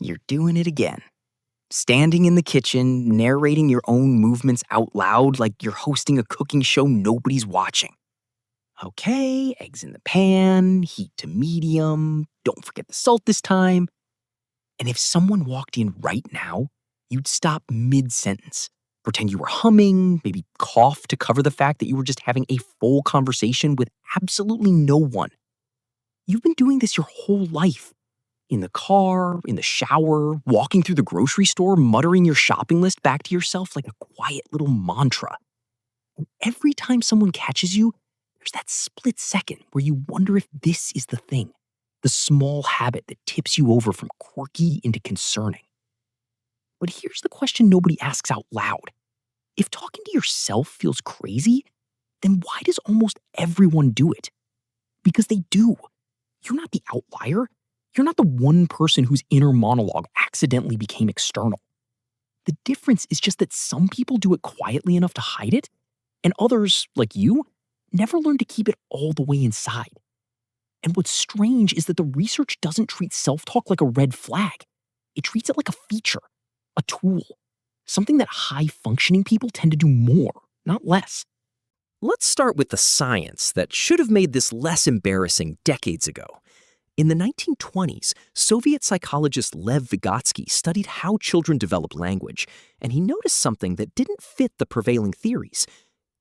You're doing it again. Standing in the kitchen, narrating your own movements out loud like you're hosting a cooking show nobody's watching. Okay, eggs in the pan, heat to medium, don't forget the salt this time. And if someone walked in right now, you'd stop mid-sentence, pretend you were humming, maybe cough to cover the fact that you were just having a full conversation with absolutely no one. You've been doing this your whole life. In the car, in the shower, walking through the grocery store, muttering your shopping list back to yourself like a quiet little mantra. And every time someone catches you, there's that split second where you wonder if this is the thing, the small habit that tips you over from quirky into concerning. But here's the question nobody asks out loud. If talking to yourself feels crazy, then why does almost everyone do it? Because they do. You're not the outlier. You're not the one person whose inner monologue accidentally became external. The difference is just that some people do it quietly enough to hide it, and others, like you, never learn to keep it all the way inside. And what's strange is that the research doesn't treat self-talk like a red flag. It treats it like a feature, a tool, something that high-functioning people tend to do more, not less. Let's start with the science that should have made this less embarrassing decades ago. In the 1920s, Soviet psychologist Lev Vygotsky studied how children develop language, and he noticed something that didn't fit the prevailing theories.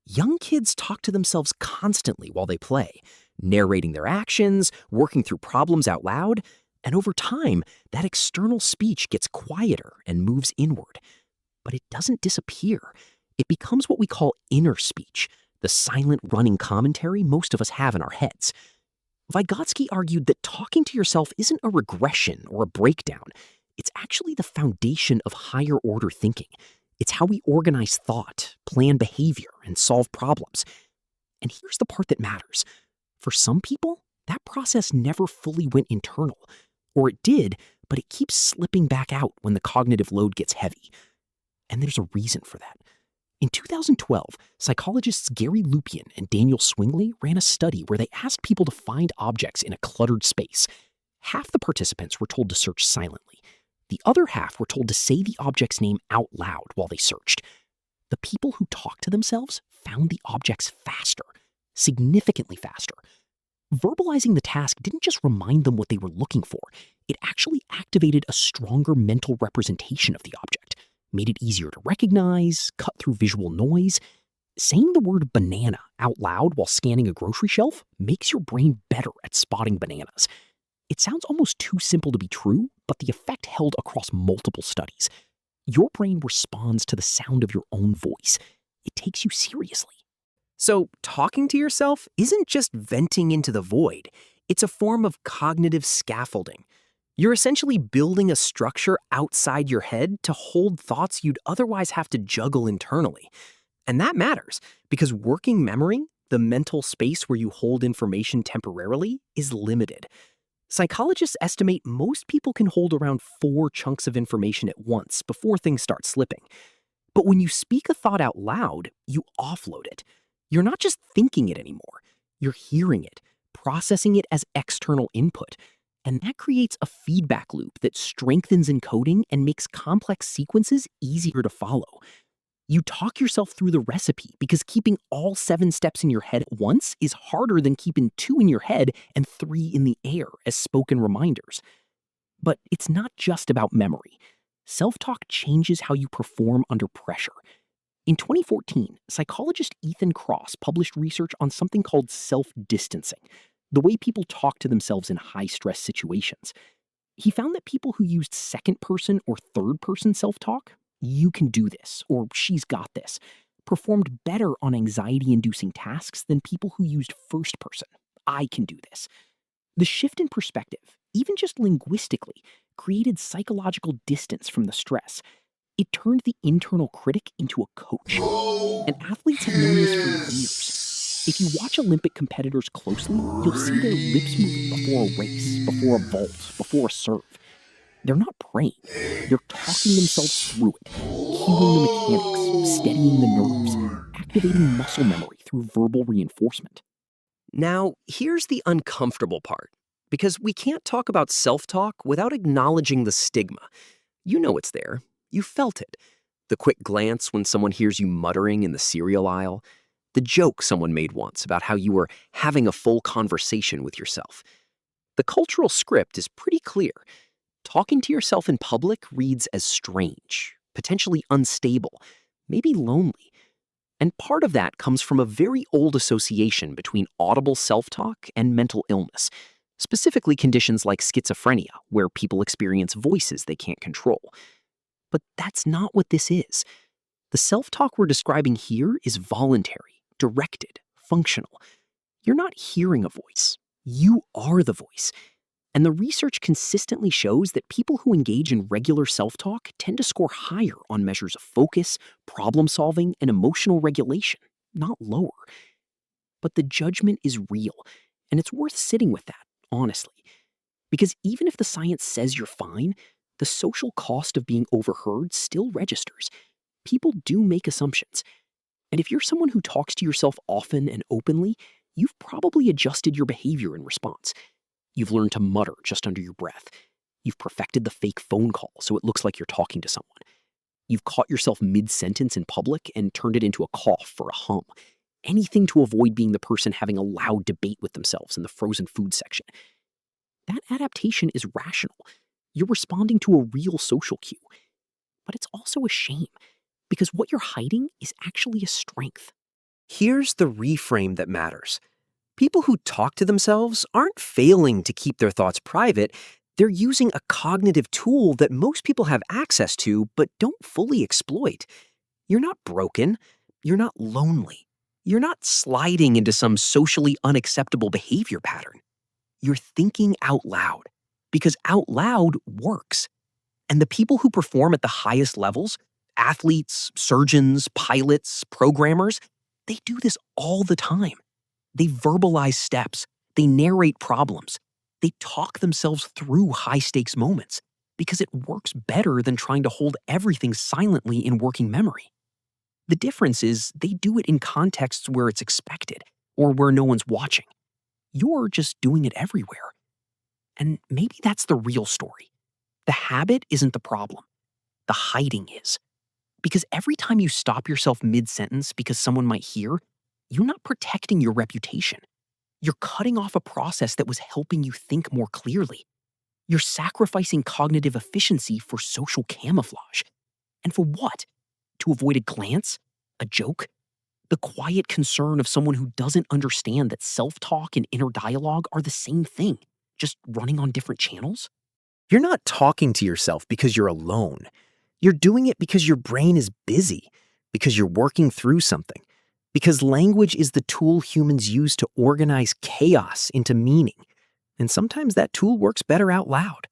Young kids talk to themselves constantly while they play, narrating their actions, working through problems out loud, and over time, that external speech gets quieter and moves inward. But it doesn't disappear. It becomes what we call inner speech, the silent running commentary most of us have in our heads. Vygotsky argued that talking to yourself isn't a regression or a breakdown. It's actually the foundation of higher-order thinking. It's how we organize thought, plan behavior, and solve problems. And here's the part that matters. For some people, that process never fully went internal. Or it did, but it keeps slipping back out when the cognitive load gets heavy. And there's a reason for that. In 2012, psychologists Gary Lupien and Daniel Swingley ran a study where they asked people to find objects in a cluttered space. Half the participants were told to search silently. The other half were told to say the object's name out loud while they searched. The people who talked to themselves found the objects faster, significantly faster. Verbalizing the task didn't just remind them what they were looking for. It actually activated a stronger mental representation of the object. Made it easier to recognize, cut through visual noise. Saying the word banana out loud while scanning a grocery shelf makes your brain better at spotting bananas. It sounds almost too simple to be true, but the effect held across multiple studies. Your brain responds to the sound of your own voice. It takes you seriously. So, talking to yourself isn't just venting into the void. It's a form of cognitive scaffolding. You're essentially building a structure outside your head to hold thoughts you'd otherwise have to juggle internally. And that matters, because working memory, the mental space where you hold information temporarily, is limited. Psychologists estimate most people can hold around 4 chunks of information at once before things start slipping. But when you speak a thought out loud, you offload it. You're not just thinking it anymore. You're hearing it, processing it as external input. And that creates a feedback loop that strengthens encoding and makes complex sequences easier to follow. You talk yourself through the recipe because keeping all 7 steps in your head at once is harder than keeping 2 in your head and 3 in the air as spoken reminders. But it's not just about memory. Self-talk changes how you perform under pressure. In 2014, psychologist Ethan Kross published research on something called self-distancing, the way people talk to themselves in high-stress situations. He found that people who used second-person or third-person self-talk, "you can do this," or "she's got this," performed better on anxiety-inducing tasks than people who used first-person, "I can do this." The shift in perspective, even just linguistically, created psychological distance from the stress. It turned the internal critic into a coach. And athletes have known this for years. If you watch Olympic competitors closely, you'll see their lips moving before a race, before a vault, before a serve. They're not praying. They're talking themselves through it, cueing the mechanics, steadying the nerves, activating muscle memory through verbal reinforcement. Now, here's the uncomfortable part. Because we can't talk about self-talk without acknowledging the stigma. You know it's there. You felt it. The quick glance when someone hears you muttering in the cereal aisle. The joke someone made once about how you were having a full conversation with yourself. The cultural script is pretty clear. Talking to yourself in public reads as strange, potentially unstable, maybe lonely. And part of that comes from a very old association between audible self-talk and mental illness, specifically conditions like schizophrenia, where people experience voices they can't control. But that's not what this is. The self-talk we're describing here is voluntary, directed, functional. You're not hearing a voice. You are the voice. And the research consistently shows that people who engage in regular self-talk tend to score higher on measures of focus, problem-solving, and emotional regulation, not lower. But the judgment is real, and it's worth sitting with that, honestly. Because even if the science says you're fine, the social cost of being overheard still registers. People do make assumptions. And if you're someone who talks to yourself often and openly, you've probably adjusted your behavior in response. You've learned to mutter just under your breath. You've perfected the fake phone call so it looks like you're talking to someone. You've caught yourself mid-sentence in public and turned it into a cough or a hum. Anything to avoid being the person having a loud debate with themselves in the frozen food section. That adaptation is rational. You're responding to a real social cue. But it's also a shame, because what you're hiding is actually a strength. Here's the reframe that matters. People who talk to themselves aren't failing to keep their thoughts private. They're using a cognitive tool that most people have access to but don't fully exploit. You're not broken. You're not lonely. You're not sliding into some socially unacceptable behavior pattern. You're thinking out loud, because out loud works. And the people who perform at the highest levels, athletes, surgeons, pilots, programmers, they do this all the time. They verbalize steps. They narrate problems. They talk themselves through high-stakes moments because it works better than trying to hold everything silently in working memory. The difference is they do it in contexts where it's expected or where no one's watching. You're just doing it everywhere. And maybe that's the real story. The habit isn't the problem. The hiding is. Because every time you stop yourself mid-sentence because someone might hear, you're not protecting your reputation. You're cutting off a process that was helping you think more clearly. You're sacrificing cognitive efficiency for social camouflage. And for what? To avoid a glance? A joke? The quiet concern of someone who doesn't understand that self-talk and inner dialogue are the same thing, just running on different channels? You're not talking to yourself because you're alone. You're doing it because your brain is busy, because you're working through something, because language is the tool humans use to organize chaos into meaning. And sometimes that tool works better out loud.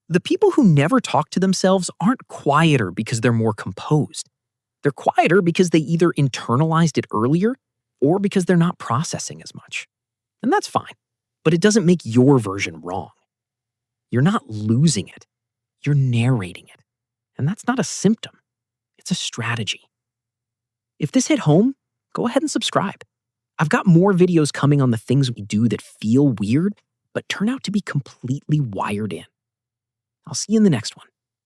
The people who never talk to themselves aren't quieter because they're more composed. They're quieter because they either internalized it earlier or because they're not processing as much. And that's fine, but it doesn't make your version wrong. You're not losing it. You're narrating it. And that's not a symptom. It's a strategy. If this hit home, go ahead and subscribe. I've got more videos coming on the things we do that feel weird, but turn out to be completely wired in. I'll see you in the next one.